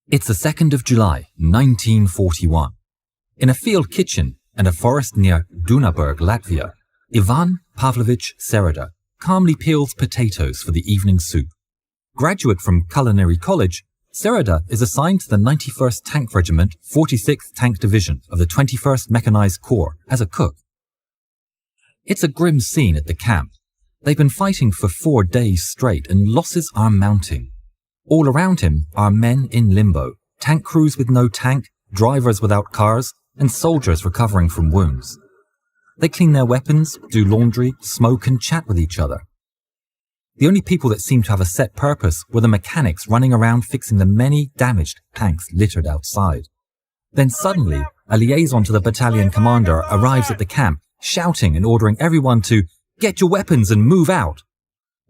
It's the 2nd of July, 1941. In a field kitchen and a forest near Dunaburg, Latvia, Ivan Pavlovich Sereda calmly peels potatoes for the evening soup. Graduate from Culinary College, Sereda is assigned to the 91st Tank Regiment, 46th Tank Division of the 21st Mechanized Corps as a cook. It's a grim scene at the camp. They've been fighting for 4 days straight and losses are mounting. All around him are men in limbo, tank crews with no tank, drivers without cars, and soldiers recovering from wounds. They clean their weapons, do laundry, smoke and chat with each other. The only people that seemed to have a set purpose were the mechanics running around fixing the many damaged tanks littered outside. Then suddenly, a liaison to the battalion commander arrives at the camp, shouting and ordering everyone to get your weapons and move out.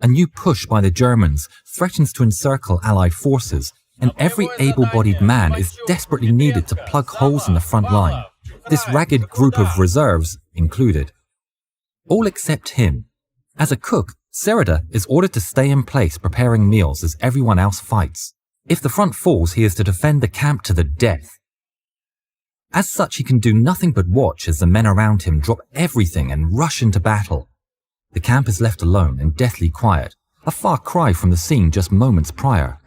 A new push by the Germans threatens to encircle Allied forces, and every able-bodied man is desperately needed to plug holes in the front line, this ragged group of reserves included. All except him. As a cook, Sereda is ordered to stay in place preparing meals as everyone else fights. If the front falls, he is to defend the camp to the death. As such, he can do nothing but watch as the men around him drop everything and rush into battle. The camp is left alone and deathly quiet, a far cry from the scene just moments prior.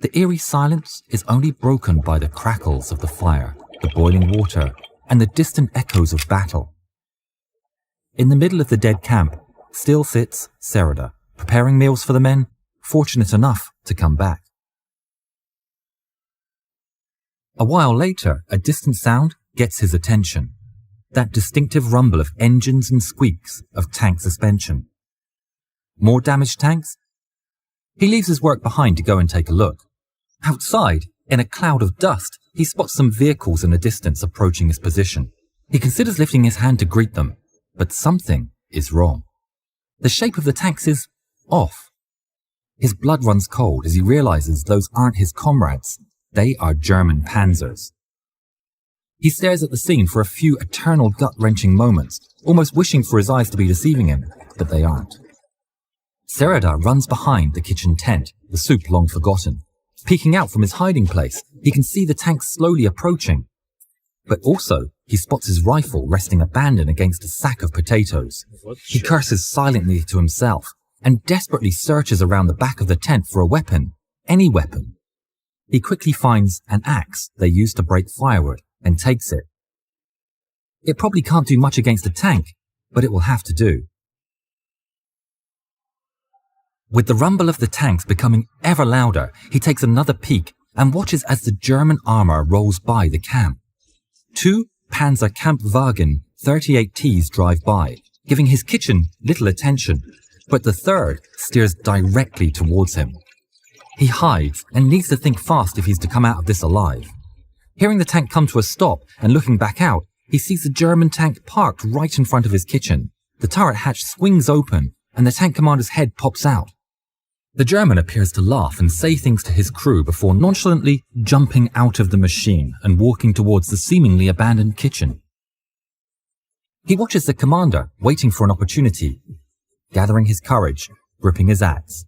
The eerie silence is only broken by the crackles of the fire, the boiling water, and the distant echoes of battle. In the middle of the dead camp, still sits Sereda, preparing meals for the men, fortunate enough to come back. A while later, a distant sound gets his attention. That distinctive rumble of engines and squeaks of tank suspension. More damaged tanks? He leaves his work behind to go and take a look. Outside, in a cloud of dust, he spots some vehicles in the distance approaching his position. He considers lifting his hand to greet them, but something is wrong. The shape of the tanks is off. His blood runs cold as he realizes those aren't his comrades. They are German panzers. He stares at the scene for a few eternal gut-wrenching moments, almost wishing for his eyes to be deceiving him, but they aren't. Sereda runs behind the kitchen tent, the soup long forgotten. Peeking out from his hiding place, he can see the tanks slowly approaching. But also, he spots his rifle resting abandoned against a sack of potatoes. He curses silently to himself and desperately searches around the back of the tent for a weapon, any weapon. He quickly finds an axe they use to break firewood and takes it. It probably can't do much against a tank, but it will have to do. With the rumble of the tanks becoming ever louder, he takes another peek and watches as the German armor rolls by the camp. 2 Panzer Kampfwagen 38Ts drive by, giving his kitchen little attention, but the third steers directly towards him. He hides and needs to think fast if he's to come out of this alive. Hearing the tank come to a stop and looking back out, he sees the German tank parked right in front of his kitchen. The turret hatch swings open and the tank commander's head pops out. The German appears to laugh and say things to his crew before nonchalantly jumping out of the machine and walking towards the seemingly abandoned kitchen. He watches the commander, waiting for an opportunity, gathering his courage, gripping his axe.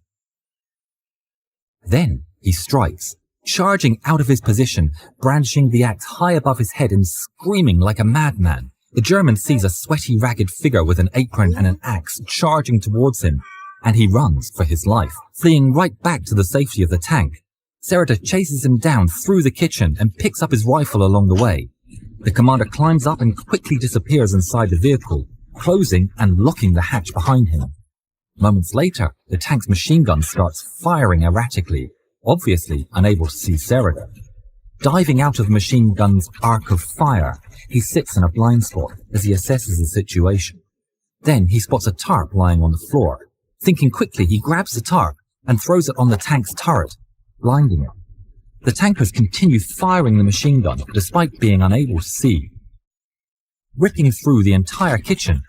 Then he strikes, charging out of his position, brandishing the axe high above his head and screaming like a madman. The German sees a sweaty, ragged figure with an apron and an axe charging towards him, and he runs for his life, fleeing right back to the safety of the tank. Sereda chases him down through the kitchen and picks up his rifle along the way. The commander climbs up and quickly disappears inside the vehicle, closing and locking the hatch behind him. Moments later, the tank's machine gun starts firing erratically, obviously unable to see Sereda. Diving out of the machine gun's arc of fire, he sits in a blind spot as he assesses the situation. Then he spots a tarp lying on the floor. Thinking quickly, he grabs the tarp and throws it on the tank's turret, blinding it. The tankers continue firing the machine gun despite being unable to see. Ripping through the entire kitchen,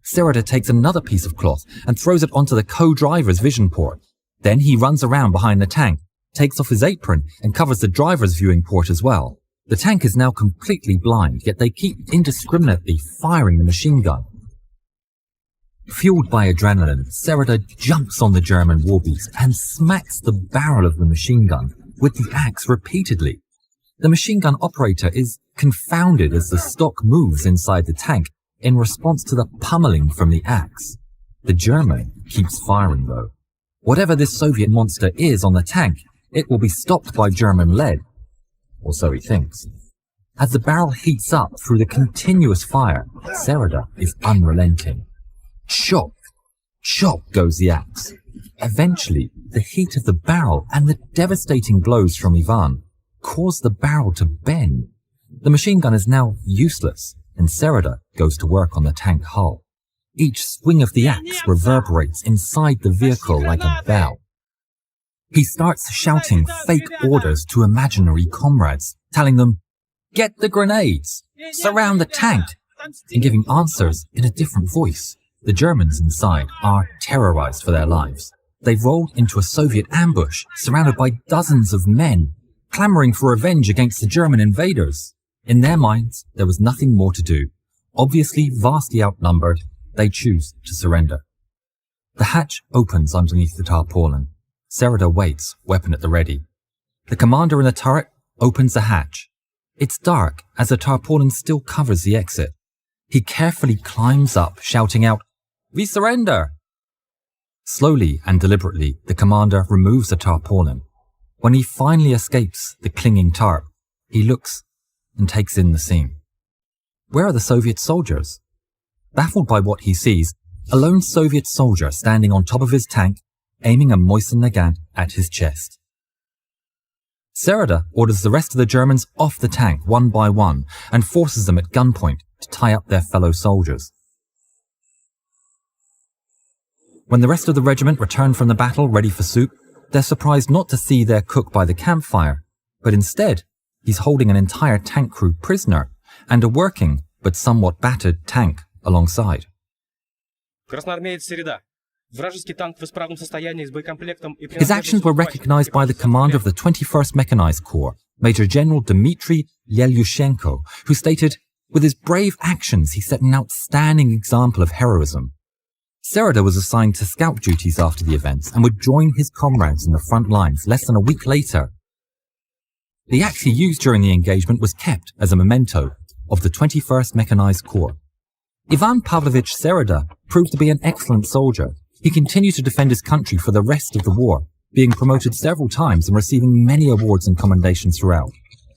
Sereda takes another piece of cloth and throws it onto the co-driver's vision port. Then he runs around behind the tank, takes off his apron and covers the driver's viewing port as well. The tank is now completely blind, yet they keep indiscriminately firing the machine gun. Fueled by adrenaline, Sereda jumps on the German warbeast and smacks the barrel of the machine gun, with the axe repeatedly. The machine gun operator is confounded as the stock moves inside the tank in response to the pummeling from the axe. The German keeps firing though. Whatever this Soviet monster is on the tank, it will be stopped by German lead. Or so he thinks. As the barrel heats up through the continuous fire, Sereda is unrelenting. Chop! Chop goes the axe. Eventually, the heat of the barrel and the devastating blows from Ivan cause the barrel to bend. The machine gun is now useless, and Sereda goes to work on the tank hull. Each swing of the axe reverberates inside the vehicle like a bell. He starts shouting fake orders to imaginary comrades, telling them, "Get the grenades! Surround the tank!" and giving answers in a different voice. The Germans inside are terrorized for their lives. They've rolled into a Soviet ambush, surrounded by dozens of men, clamoring for revenge against the German invaders. In their minds, there was nothing more to do. Obviously vastly outnumbered, they choose to surrender. The hatch opens underneath the tarpaulin. Sereda waits, weapon at the ready. The commander in the turret opens the hatch. It's dark as the tarpaulin still covers the exit. He carefully climbs up, shouting out, "We surrender!" Slowly and deliberately, the commander removes the tarpaulin. When he finally escapes the clinging tarp, he looks and takes in the scene. Where are the Soviet soldiers? Baffled by what he sees, a lone Soviet soldier standing on top of his tank, aiming a Mosin Nagant at his chest. Sereda orders the rest of the Germans off the tank one by one and forces them at gunpoint to tie up their fellow soldiers. When the rest of the regiment return from the battle ready for soup, they're surprised not to see their cook by the campfire, but instead, he's holding an entire tank crew prisoner and a working but somewhat battered tank alongside. His actions were recognized by the commander of the 21st Mechanized Corps, Major General Dmitry Lelyushenko, who stated, "With his brave actions, he set an outstanding example of heroism." Sereda was assigned to scout duties after the events and would join his comrades in the front lines less than a week later. The axe he used during the engagement was kept as a memento of the 21st Mechanized Corps. Ivan Pavlovich Sereda proved to be an excellent soldier. He continued to defend his country for the rest of the war, being promoted several times and receiving many awards and commendations throughout.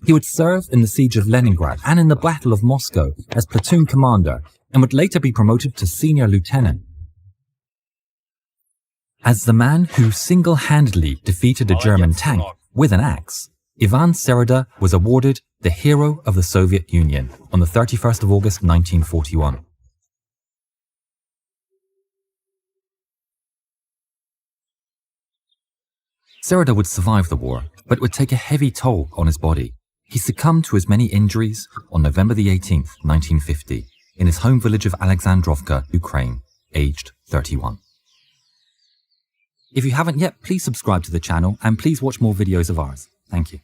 He would serve in the siege of Leningrad and in the Battle of Moscow as platoon commander and would later be promoted to senior lieutenant. As the man who single-handedly defeated a German tank with an axe, Ivan Sereda was awarded the Hero of the Soviet Union on the 31st of August 1941. Sereda would survive the war, but it would take a heavy toll on his body. He succumbed to his many injuries on November the 18th, 1950, in his home village of Alexandrovka, Ukraine, aged 31. If you haven't yet, please subscribe to the channel and please watch more videos of ours. Thank you.